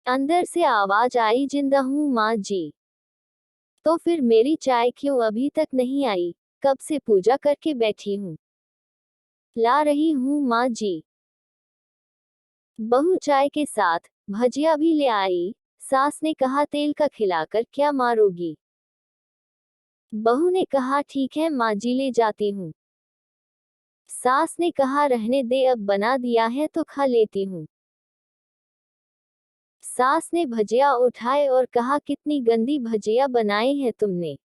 अंदर से आवाज आई, जिंदा हूँ माँ जी। तो फिर मेरी चाय क्यों अभी तक नहीं आई? कब से पूजा करके बैठी हूँ। ला रही हूँ माँ जी। बहू चाय के साथ भजिया भी ले आई। सास ने कहा, तेल का खिलाकर क्या मारोगी? बहू ने कहा, ठीक है माँ जी, ले जाती हूँ। सास ने कहा, रहने दे, अब बना दिया है तो खा लेती हूँ। सास ने भजिया उठाए और कहा, कितनी गंदी भजिया बनाई है तुमने।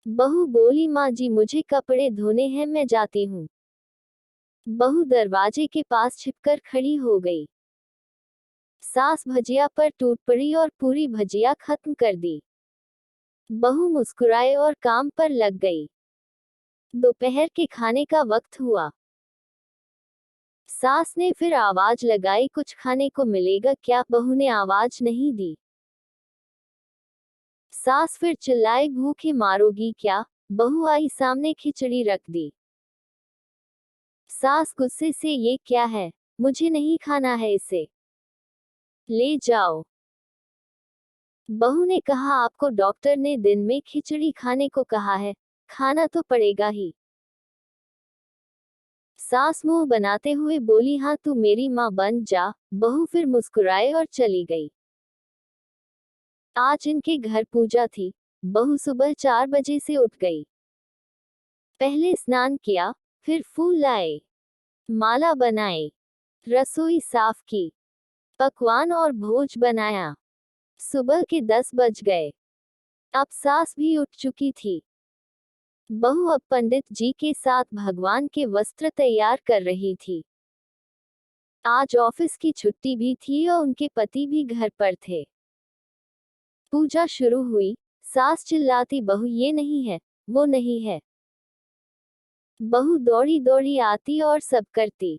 बहू बोली, माँ जी मुझे कपड़े धोने हैं, मैं जाती हूँ। बहू दरवाजे के पास छिपकर खड़ी हो गई। सास भजिया पर टूट पड़ी और पूरी भजिया खत्म कर दी। बहू मुस्कुराए और काम पर लग गई। दोपहर के खाने का वक्त हुआ। सास ने फिर आवाज लगाई, कुछ खाने को मिलेगा क्या? बहू ने आवाज नहीं दी। सास फिर चिल्लाई, भूखे मारोगी क्या? बहू आई सामने, खिचड़ी रख दी। सास गुस्से से, ये क्या है? मुझे नहीं खाना है इसे। ले जाओ। बहू ने कहा, आपको डॉक्टर ने दिन में खिचड़ी खाने को कहा है, खाना तो पड़ेगा ही। सास मुंह बनाते हुए बोली, हाँ तू मेरी माँ बन जा। बहू फिर मुस्कुराए और चली गई। आज इनके घर पूजा थी। बहू सुबह 4 बजे से उठ गई। पहले स्नान किया, फिर फूल लाए, माला बनाई, रसोई साफ की, पकवान और भोज बनाया। सुबह के 10 बज गए। अब सास भी उठ चुकी थी। बहू अब पंडित जी के साथ भगवान के वस्त्र तैयार कर रही थी। आज ऑफिस की छुट्टी भी थी और उनके पति भी घर पर थे। पूजा शुरू हुई। सास चिल्लाती, बहू ये नहीं है, वो नहीं है। बहू दौड़ी दौड़ी आती और सब करती।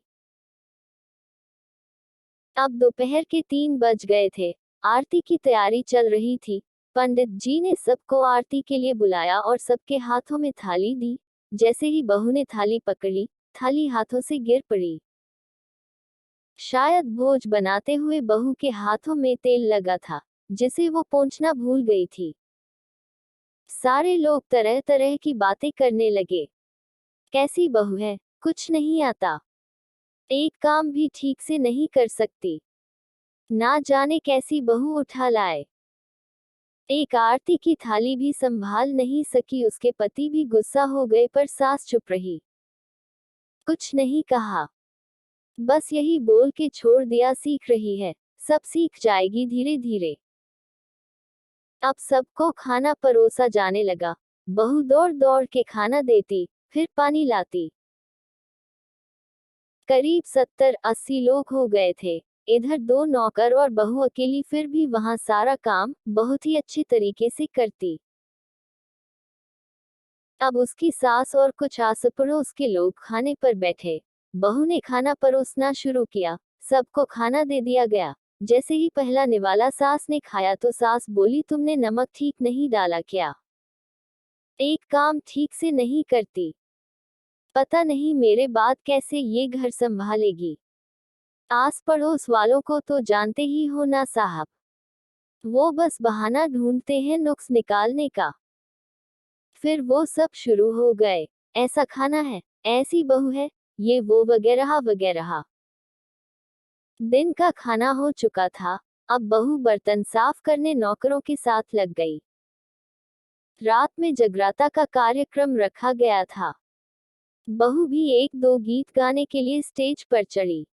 अब दोपहर के 3 बज गए थे। आरती की तैयारी चल रही थी। पंडित जी ने सबको आरती के लिए बुलाया और सबके हाथों में थाली दी। जैसे ही बहू ने थाली पकड़ी, थाली हाथों से गिर पड़ी। शायद भोज बनाते हुए बहू के हाथों में तेल लगा था, जिसे वो पोंछना भूल गई थी। सारे लोग तरह तरह की बातें करने लगे। कैसी बहू है, कुछ नहीं आता, एक काम भी ठीक से नहीं कर सकती, ना जाने कैसी बहू उठा लाए। एक आरती की थाली भी संभाल नहीं सकी। उसके पति भी गुस्सा हो गए, पर सास चुप रही, कुछ नहीं कहा, बस यही बोल के छोड़ दिया, सीख रही है, सब सीख जाएगी धीरे धीरे। अब सबको खाना परोसा जाने लगा। बहू दौड़ दौड़ के खाना देती, फिर पानी लाती। करीब 70-80 लोग हो गए थे। इधर 2 नौकर और बहू अकेली, फिर भी वहां सारा काम बहुत ही अच्छी तरीके से करती। अब उसकी सास और कुछ आस पड़ोस के लोग खाने पर बैठे। बहू ने खाना परोसना शुरू किया। सबको खाना दे दिया गया। जैसे ही पहला निवाला सास ने खाया तो सास बोली, तुमने नमक ठीक नहीं डाला क्या? एक काम ठीक से नहीं करती, पता नहीं मेरे बाद कैसे ये घर संभालेगी। आस पड़ोस वालों को तो जानते ही हो ना साहब, वो बस बहाना ढूंढते हैं नुक्स निकालने का। फिर वो सब शुरू हो गए। ऐसा खाना है, ऐसी बहू है, ये वो वगैरह वगैरह। दिन का खाना हो चुका था। अब बहू बर्तन साफ करने नौकरों के साथ लग गई। रात में जगराता का कार्यक्रम रखा गया था। बहू भी 1-2 गीत गाने के लिए स्टेज पर चढ़ी।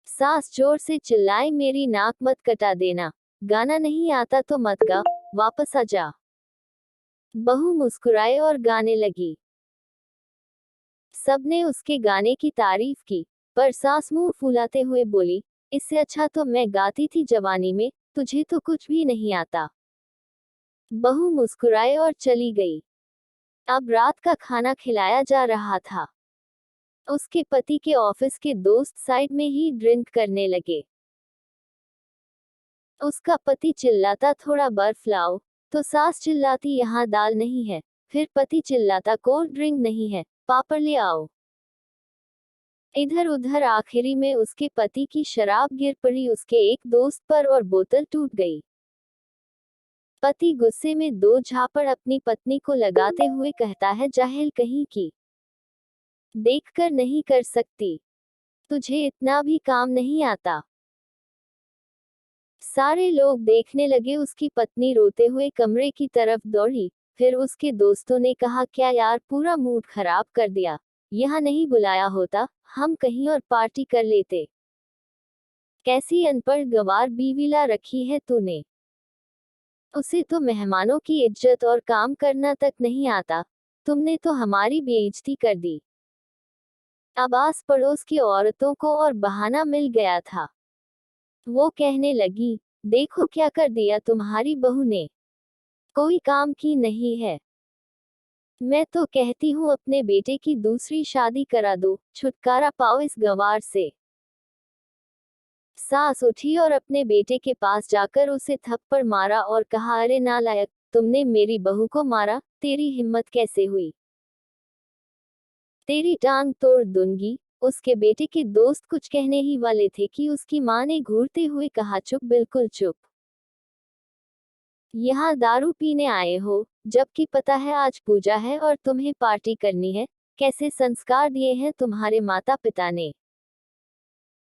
सास जोर से चिल्लाई, मेरी नाक मत कटा देना, गाना नहीं आता तो मत गा, वापस आ जा। बहू मुस्कुराए और गाने लगी। सबने उसके गाने की तारीफ की, पर सास मुंह फुलाते हुए बोली, इससे अच्छा तो मैं गाती थी जवानी में, तुझे तो कुछ भी नहीं आता। बहू मुस्कुराए और चली गई। अब रात का खाना खिलाया जा रहा था। उसके पति के ऑफिस के दोस्त साइड में ही ड्रिंक करने लगे। उसका पति चिल्लाता, थोड़ा बर्फ लाओ, तो सास चिल्लाती, यहाँ दाल नहीं है। फिर पति चिल्लाता, कोल्ड ड्रिंक नहीं है, पापड़ ले आओ। इधर उधर आखिरी में उसके पति की शराब गिर पड़ी उसके एक दोस्त पर और बोतल टूट गई। पति गुस्से में दो झापड़ अपनी पत्नी को लगाते हुए कहता है, जाहिल कहीं की, देखकर नहीं कर सकती, तुझे इतना भी काम नहीं आता। सारे लोग देखने लगे। उसकी पत्नी रोते हुए कमरे की तरफ दौड़ी। फिर उसके दोस्तों ने कहा, क्या यार, पूरा मूड खराब कर दिया, यहाँ नहीं बुलाया होता, हम कहीं और पार्टी कर लेते। कैसी अनपढ़ गंवार बीवी ला रखी है तूने, उसे तो मेहमानों की इज्जत और काम करना तक नहीं आता, तुमने तो हमारी बेइज्जती कर दी। अब आस पड़ोस की औरतों को और बहाना मिल गया था। वो कहने लगी, देखो क्या कर दिया तुम्हारी बहू ने, कोई काम की नहीं है। मैं तो कहती हूँ अपने बेटे की दूसरी शादी करा दो, छुटकारा पाओ इस गंवार से। सास उठी और अपने बेटे के पास जाकर उसे थप्पड़ मारा और कहा, अरे नालायक, तुमने मेरी बहू को मारा, तेरी हिम्मत कैसे हुई, तेरी टांग तोड़ दूंगी। उसके बेटे के दोस्त कुछ कहने ही वाले थे कि उसकी मां ने घूरते हुए कहा, चुप, बिल्कुल चुप, यहाँ दारू पीने आए हो, जबकि पता है आज पूजा है और तुम्हें पार्टी करनी है। कैसे संस्कार दिए हैं तुम्हारे माता पिता ने।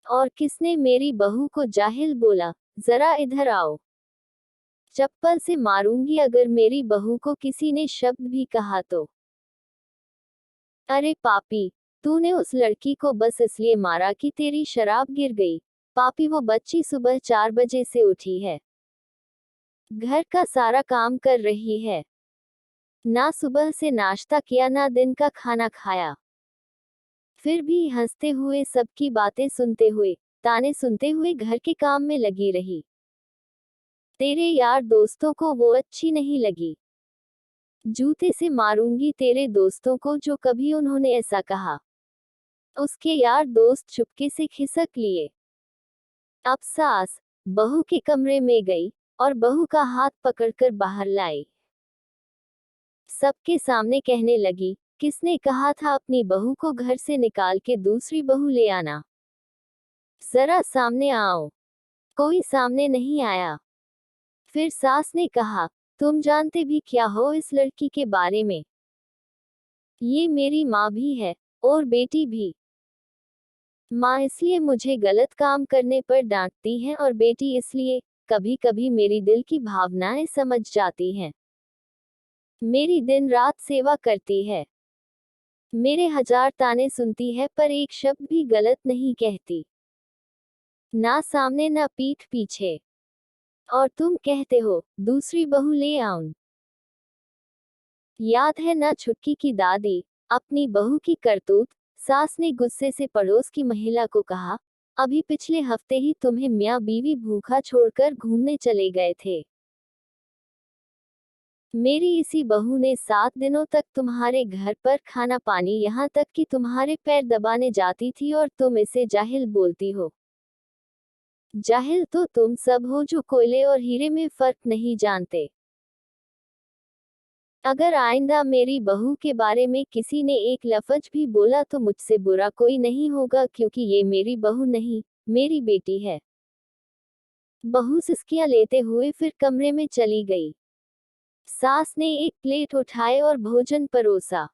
और किसने मेरी बहू को जाहिल बोला, जरा इधर आओ, चप्पल से मारूंगी अगर मेरी बहू को किसी ने शब्द भी कहा तो। अरे पापी, तूने उस लड़की को बस इसलिए मारा कि तेरी शराब गिर गई। पापी, वो बच्ची सुबह 4 बजे से उठी है, घर का सारा काम कर रही है, ना सुबह से नाश्ता किया ना दिन का खाना खाया, फिर भी हंसते हुए सबकी बातें सुनते हुए, ताने सुनते हुए घर के काम में लगी रही। तेरे यार दोस्तों को वो अच्छी नहीं लगी, जूते से मारूंगी तेरे दोस्तों को जो कभी उन्होंने ऐसा कहा। उसके यार दोस्त चुपके से खिसक लिए। अब सास बहू के कमरे में गई और बहू का हाथ पकड़कर बाहर लाई। सबके सामने कहने लगी, किसने कहा था अपनी बहू को घर से निकाल के दूसरी बहू ले आना, जरा सामने आओ। कोई सामने नहीं आया। फिर सास ने कहा, तुम जानते भी क्या हो इस लड़की के बारे में, ये मेरी माँ भी है और बेटी भी। माँ इसलिए मुझे गलत काम करने पर डांटती हैं और बेटी इसलिए, कभी कभी मेरी दिल की भावनाएं समझ जाती हैं। मेरी दिन रात सेवा करती है, मेरे 1000 ताने सुनती है पर एक शब्द भी गलत नहीं कहती, ना सामने ना पीठ पीछे। और तुम कहते हो दूसरी बहू ले आऊं। याद है ना छुटकी की दादी, अपनी बहू की करतूत। सास ने गुस्से से पड़ोस की महिला को कहा, अभी पिछले हफ्ते ही तुम्हें मियाँ बीवी भूखा छोड़कर घूमने चले गए थे। मेरी इसी बहू ने 7 दिनों तक तुम्हारे घर पर खाना पानी, यहाँ तक कि तुम्हारे पैर दबाने जाती थी और तुम इसे जाहिल बोलती हो। जाहिल तो तुम सब हो जो कोयले और हीरे में फर्क नहीं जानते। अगर आइंदा मेरी बहू के बारे में किसी ने एक लफ्ज भी बोला तो मुझसे बुरा कोई नहीं होगा, क्योंकि ये मेरी बहू नहीं, मेरी बेटी है। बहू सिसकियां लेते हुए फिर कमरे में चली गई। सास ने एक प्लेट उठाए और भोजन परोसा,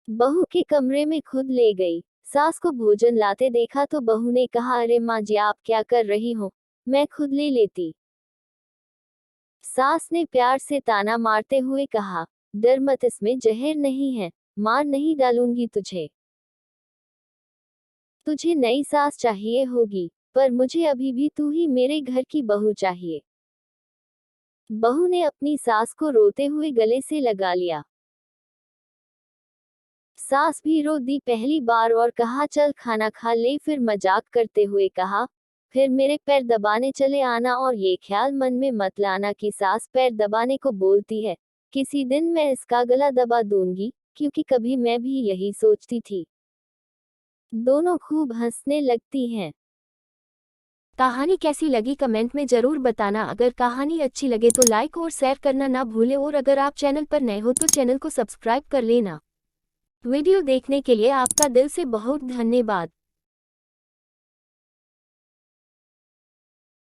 बहू के कमरे में खुद ले गई। सास को भोजन लाते देखा तो बहू ने कहा, अरे माँ जी, आप क्या कर रही हो, मैं खुद ले लेती। सास ने प्यार से ताना मारते हुए कहा, डर मत, इसमें जहर नहीं है, मार नहीं डालूंगी तुझे। तुझे नई सास चाहिए होगी, पर मुझे अभी भी तू ही मेरे घर की बहू चाहिए। बहू ने अपनी सास को रोते हुए गले से लगा लिया। सास भी रो दी पहली बार और कहा, चल खाना खा ले। फिर मजाक करते हुए कहा, फिर मेरे पैर दबाने चले आना, और ये ख्याल मन में मत लाना कि सास पैर दबाने को बोलती है, किसी दिन मैं इसका गला दबा दूंगी, क्योंकि कभी मैं भी यही सोचती थी। दोनों खूब हंसने लगती हैं। कहानी कैसी लगी कमेंट में जरूर बताना। अगर कहानी अच्छी लगे तो लाइक और शेयर करना ना भूले, और अगर आप चैनल पर नए हो तो चैनल को सब्सक्राइब कर लेना। वीडियो देखने के लिए आपका दिल से बहुत धन्यवाद।